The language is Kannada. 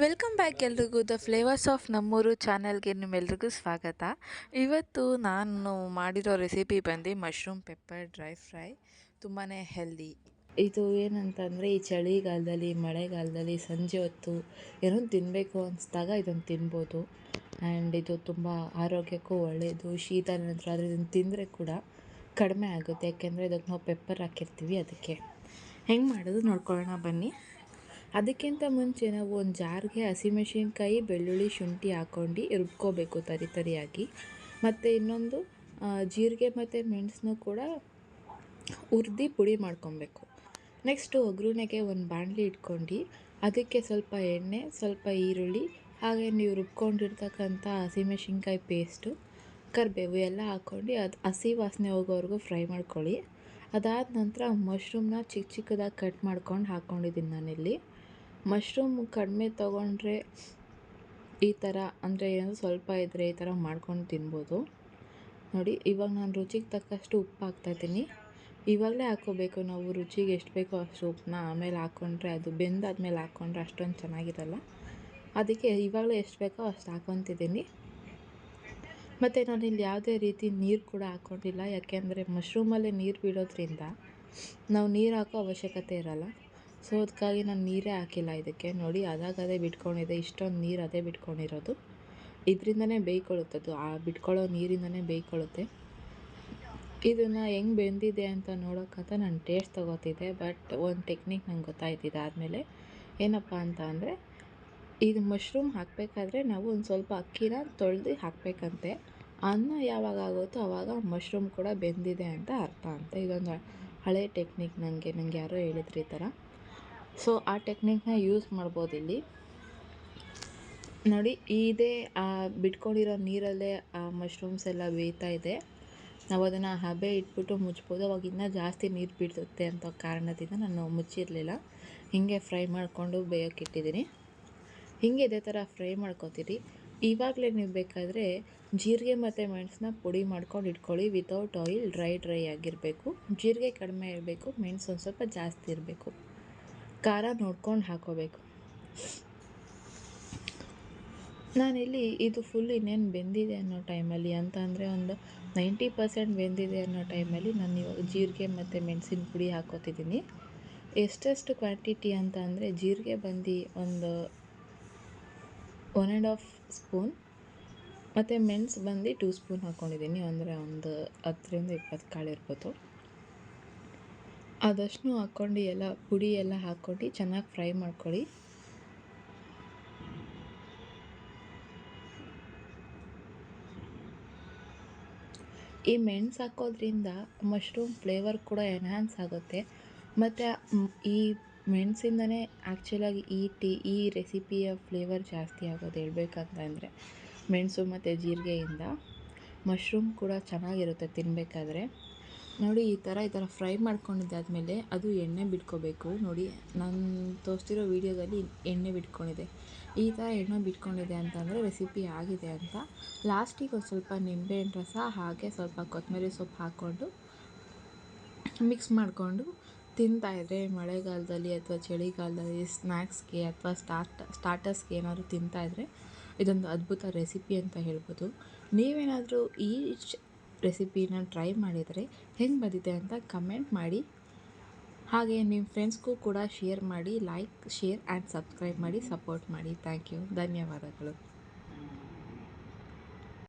ವೆಲ್ಕಮ್ ಬ್ಯಾಕ್ ಎಲ್ರಿಗೂ ದ ಫ್ಲೇವರ್ಸ್ ಆಫ್ ನಮ್ಮೂರು ಚಾನಲ್ಗೆ ನಿಮ್ಮೆಲ್ರಿಗೂ ಸ್ವಾಗತ. ಇವತ್ತು ನಾನು ಮಾಡಿರೋ ರೆಸಿಪಿ ಬಂದು ಮಶ್ರೂಮ್ ಪೆಪ್ಪರ್ ಡ್ರೈ ಫ್ರೈ. ತುಂಬಾ ಹೆಲ್ದಿ. ಇದು ಏನಂತಂದರೆ ಈ ಚಳಿಗಾಲದಲ್ಲಿ ಮಳೆಗಾಲದಲ್ಲಿ ಸಂಜೆ ಹೊತ್ತು ಏನೋ ತಿನ್ನಬೇಕು ಅನಿಸ್ದಾಗ ಇದನ್ನು ತಿನ್ಬೋದು. ಆ್ಯಂಡ್ ಇದು ತುಂಬ ಆರೋಗ್ಯಕ್ಕೂ ಒಳ್ಳೆಯದು. ಶೀತ ನಂತರ ಆದರೆ ಇದನ್ನು ತಿಂದರೆ ಕೂಡ ಕಡಿಮೆ ಆಗುತ್ತೆ, ಯಾಕೆಂದರೆ ಇದಕ್ಕೆ ನಾವು ಪೆಪ್ಪರ್ ಹಾಕಿರ್ತೀವಿ. ಅದಕ್ಕೆ ಹೆಂಗೆ ಮಾಡೋದು ನೋಡ್ಕೊಳ್ಳೋಣ ಬನ್ನಿ. ಅದಕ್ಕಿಂತ ಮುಂಚೆ ನಾವು ಒಂದು ಜಾರ್ಗೆ ಹಸಿಮೆಣಸಿನ್ಕಾಯಿ, ಬೆಳ್ಳುಳ್ಳಿ, ಶುಂಠಿ ಹಾಕ್ಕೊಂಡು ರುಬ್ಕೋಬೇಕು ತರಿಯಾಗಿ. ಮತ್ತು ಇನ್ನೊಂದು ಜೀರಿಗೆ ಮತ್ತು ಮೆಣಸನ್ನು ಕೂಡ ಹುರಿದು ಪುಡಿ ಮಾಡ್ಕೊಬೇಕು. ನೆಕ್ಸ್ಟು ಒಗ್ಗರಣೆಗೆ ಒಂದು ಬಾಣಲಿ ಇಟ್ಕೊಂಡು ಅದಕ್ಕೆ ಸ್ವಲ್ಪ ಎಣ್ಣೆ, ಸ್ವಲ್ಪ ಈರುಳ್ಳಿ, ಹಾಗೆ ನೀವು ರುಬ್ಕೊಂಡಿರ್ತಕ್ಕಂಥ ಹಸಿಮೆಣಸಿನ್ಕಾಯಿ ಪೇಸ್ಟು, ಕರಿಬೇವು ಎಲ್ಲ ಹಾಕ್ಕೊಂಡು ಅದು ಹಸಿ ವಾಸನೆ ಹೋಗೋವರೆಗೂ ಫ್ರೈ ಮಾಡ್ಕೊಳ್ಳಿ. ಅದಾದ ನಂತರ ಮಶ್ರೂಮ್ನ ಚಿಕ್ಕ ಚಿಕ್ಕದಾಗಿ ಕಟ್ ಮಾಡ್ಕೊಂಡು ಹಾಕ್ಕೊಂಡಿದ್ದೀನಿ ನಾನಿಲ್ಲಿ. ಮಶ್ರೂಮ್ ಕಡಿಮೆ ತೊಗೊಂಡ್ರೆ ಈ ಥರ ಅಂದರೆ ಏನೋ ಸ್ವಲ್ಪ ಇದ್ದರೆ ಈ ಥರ ಮಾಡ್ಕೊಂಡು ತಿನ್ಬೋದು. ನೋಡಿ, ಇವಾಗ ನಾನು ರುಚಿಗೆ ತಕ್ಕಷ್ಟು ಉಪ್ಪು ಹಾಕ್ತಾಯಿದ್ದೀನಿ. ಇವಾಗಲೇ ಹಾಕ್ಕೋಬೇಕು ನಾವು, ರುಚಿಗೆ ಎಷ್ಟು ಬೇಕೋ ಅಷ್ಟು ಉಪ್ಪನ್ನ. ಆಮೇಲೆ ಹಾಕ್ಕೊಂಡ್ರೆ ಅದು ಬೆಂದಾದ್ಮೇಲೆ ಹಾಕ್ಕೊಂಡ್ರೆ ಅಷ್ಟೊಂದು ಚೆನ್ನಾಗಿರಲ್ಲ. ಅದಕ್ಕೆ ಇವಾಗಲೇ ಎಷ್ಟು ಬೇಕೋ ಅಷ್ಟು ಹಾಕ್ಕೊತಿದ್ದೀನಿ. ಮತ್ತು ನಾನಿಲ್ಲಿ ಯಾವುದೇ ರೀತಿ ನೀರು ಕೂಡ ಹಾಕ್ಕೊಂಡಿಲ್ಲ, ಯಾಕೆಂದರೆ ಮಶ್ರೂಮಲ್ಲೇ ನೀರು ಬಿಡೋದ್ರಿಂದ ನಾವು ನೀರು ಹಾಕೋ ಅವಶ್ಯಕತೆ ಇರಲ್ಲ. ಸೊ ಅದಕ್ಕಾಗಿ ನಾನು ನೀರೇ ಹಾಕಿಲ್ಲ ಇದಕ್ಕೆ. ನೋಡಿ, ಅದೇ ಬಿಟ್ಕೊಂಡಿದೆ, ಇಷ್ಟೊಂದು ನೀರು ಅದೇ ಬಿಟ್ಕೊಂಡಿರೋದು. ಇದರಿಂದನೇ ಬೇಯ್ಕೊಳ್ಳುತ್ತದು, ಆ ಬಿಟ್ಕೊಳ್ಳೋ ನೀರಿಂದನೇ ಬೇಯ್ಕೊಳ್ಳುತ್ತೆ. ಇದನ್ನು ಹೆಂಗೆ ಬೆಂದಿದೆ ಅಂತ ನೋಡೋಕ್ಕಂತ ನಾನು ಟೇಸ್ಟ್ ತೊಗೋತಿದ್ದೆ. ಬಟ್ ಒಂದು ಟೆಕ್ನಿಕ್ ನಂಗೆ ಗೊತ್ತಾಯ್ತಿದೆ ಆದಮೇಲೆ. ಏನಪ್ಪ ಅಂತ ಅಂದರೆ, ಇದು ಮಶ್ರೂಮ್ ಹಾಕಬೇಕಾದ್ರೆ ನಾವು ಒಂದು ಸ್ವಲ್ಪ ಅಕ್ಕಿನ ತೊಳೆದು ಹಾಕಬೇಕಂತೆ. ಅನ್ನ ಯಾವಾಗ ಆಗುತ್ತೋ ಆವಾಗ ಮಶ್ರೂಮ್ ಕೂಡ ಬೆಂದಿದೆ ಅಂತ ಅರ್ಥ ಅಂತ. ಇದೊಂದು ಹಳೆ ಟೆಕ್ನಿಕ್ ನನಗೆ ಯಾರೋ ಹೇಳಿದ್ರು ಈ ಥರ. ಸೊ ಆ ಟೆಕ್ನಿಕ್ನ ಯೂಸ್ ಮಾಡ್ಬೋದು ಇಲ್ಲಿ. ನೋಡಿ, ಇದೇ ಬಿಟ್ಕೊಂಡಿರೋ ನೀರಲ್ಲೇ ಆ ಮಶ್ರೂಮ್ಸ್ ಎಲ್ಲ ಬೇಯ್ತಾ ಇದೆ. ನಾವು ಅದನ್ನು ಹಬೆ ಇಟ್ಬಿಟ್ಟು ಮುಚ್ಬೋದು, ಅವಾಗ ಇನ್ನೂ ಜಾಸ್ತಿ ನೀರು ಬಿಡುತ್ತೆ ಅಂತ ಕಾರಣದಿಂದ ನಾನು ಮುಚ್ಚಿರಲಿಲ್ಲ. ಹೀಗೆ ಫ್ರೈ ಮಾಡಿಕೊಂಡು ಬೇಯೋಕ್ಕಿಟ್ಟಿದ್ದೀನಿ. ಹೀಗೆ ಇದೇ ಥರ ಫ್ರೈ ಮಾಡ್ಕೊತೀರಿ. ಇವಾಗಲೇ ನೀವು ಬೇಕಾದರೆ ಜೀರಿಗೆ ಮತ್ತು ಮೆಣಸನ್ನ ಪುಡಿ ಮಾಡ್ಕೊಂಡು ಇಟ್ಕೊಳ್ಳಿ. ವಿತೌಟ್ ಆಯಿಲ್, ಡ್ರೈ ಆಗಿರಬೇಕು. ಜೀರಿಗೆ ಕಡಿಮೆ ಇರಬೇಕು, ಮೆಣಸು ಒಂದು ಸ್ವಲ್ಪ ಜಾಸ್ತಿ ಇರಬೇಕು. ಖಾರ ನೋಡ್ಕೊಂಡು ಹಾಕೋಬೇಕು. ನಾನಿಲ್ಲಿ ಇದು ಫುಲ್ ಇನ್ನೇನು ಬೆಂದಿದೆ ಅನ್ನೋ ಟೈಮಲ್ಲಿ, ಅಂತ ಅಂದರೆ ಒಂದು 90% ಬೆಂದಿದೆ ಅನ್ನೋ ಟೈಮಲ್ಲಿ ನಾನು ಇವಾಗ ಜೀರಿಗೆ ಮತ್ತು ಮೆಣಸಿನ ಪುಡಿ ಹಾಕ್ಕೋತಿದ್ದೀನಿ. ಎಷ್ಟೆಷ್ಟು ಕ್ವಾಂಟಿಟಿ ಅಂತ ಅಂದರೆ, ಜೀರಿಗೆ ಬಂದು ಒಂದು 1.5 ಸ್ಪೂನ್ ಮತ್ತು ಮೆಣಸು ಬಂದು 2 ಸ್ಪೂನ್ ಹಾಕ್ಕೊಂಡಿದ್ದೀನಿ. ಅಂದರೆ ಒಂದು 10ರಿಂದ 20 ಕಾಳು ಇರ್ಬೋದು. ಅದಷ್ಟು ಹಾಕ್ಕೊಂಡು ಎಲ್ಲ ಪುಡಿ ಎಲ್ಲ ಹಾಕ್ಕೊಂಡು ಚೆನ್ನಾಗಿ ಫ್ರೈ ಮಾಡ್ಕೊಳ್ಳಿ. ಈ ಮೆಣಸು ಹಾಕೋದ್ರಿಂದ ಮಶ್ರೂಮ್ ಫ್ಲೇವರ್ ಕೂಡ ಎನ್ಹ್ಯಾನ್ಸ್ ಆಗುತ್ತೆ. ಮತ್ತು ಈ ಮೆಣಸಿಂದನೇ ಆ್ಯಕ್ಚುಲಾಗಿ ಈ ರೆಸಿಪಿಯ ಫ್ಲೇವರ್ ಜಾಸ್ತಿ ಆಗೋದು. ಹೇಳ್ಬೇಕಂತಂದರೆ ಮೆಣಸು ಮತ್ತು ಜೀರಿಗೆಯಿಂದ ಮಶ್ರೂಮ್ ಕೂಡ ಚೆನ್ನಾಗಿರುತ್ತೆ ತಿನ್ನಬೇಕಾದ್ರೆ. ನೋಡಿ, ಈ ಥರ ಫ್ರೈ ಮಾಡ್ಕೊಂಡಿದ್ದಾದಮೇಲೆ ಅದು ಎಣ್ಣೆ ಬಿಟ್ಕೋಬೇಕು. ನೋಡಿ, ನಾನು ತೋರಿಸ್ತಿರೋ ವೀಡಿಯೋದಲ್ಲಿ ಎಣ್ಣೆ ಬಿಟ್ಕೊಂಡಿದೆ. ಈ ಥರ ಎಣ್ಣೆ ಬಿಟ್ಕೊಂಡಿದೆ ಅಂತಂದರೆ ರೆಸಿಪಿ ಆಗಿದೆ ಅಂತ. ಲಾಸ್ಟಿಗೆ ಒಂದು ಸ್ವಲ್ಪ ನಿಂಬೆಹಣ್ಣು ರಸ, ಹಾಗೆ ಸ್ವಲ್ಪ ಕೊತ್ತಂಬರಿ ಸೊಪ್ಪು ಹಾಕ್ಕೊಂಡು ಮಿಕ್ಸ್ ಮಾಡಿಕೊಂಡು ತಿಂತಾಯಿದ್ರೆ ಮಳೆಗಾಲದಲ್ಲಿ ಅಥವಾ ಚಳಿಗಾಲದಲ್ಲಿ ಸ್ನ್ಯಾಕ್ಸ್ಗೆ ಅಥವಾ ಸ್ಟಾರ್ಟರ್ಸ್ಗೆ ಏನಾದರೂ ತಿಂತಾಯಿದ್ರೆ ಇದೊಂದು ಅದ್ಭುತ ರೆಸಿಪಿ ಅಂತ ಹೇಳ್ಬೋದು. ನೀವೇನಾದರೂ ಈ ರೆಸಿಪಿನ ಟ್ರೈ ಮಾಡಿದರೆ ಹೆಂಗೆ ಬಂದಿದೆ ಅಂತ ಕಮೆಂಟ್ ಮಾಡಿ. ಹಾಗೆ ನಿಮ್ಮ ಫ್ರೆಂಡ್ಸ್ಗೂ ಕೂಡ ಶೇರ್ ಮಾಡಿ. ಲೈಕ್, ಶೇರ್ ಆ್ಯಂಡ್ ಸಬ್ಸ್ಕ್ರೈಬ್ ಮಾಡಿ ಸಪೋರ್ಟ್ ಮಾಡಿ. Thank you. ಧನ್ಯವಾದಗಳು.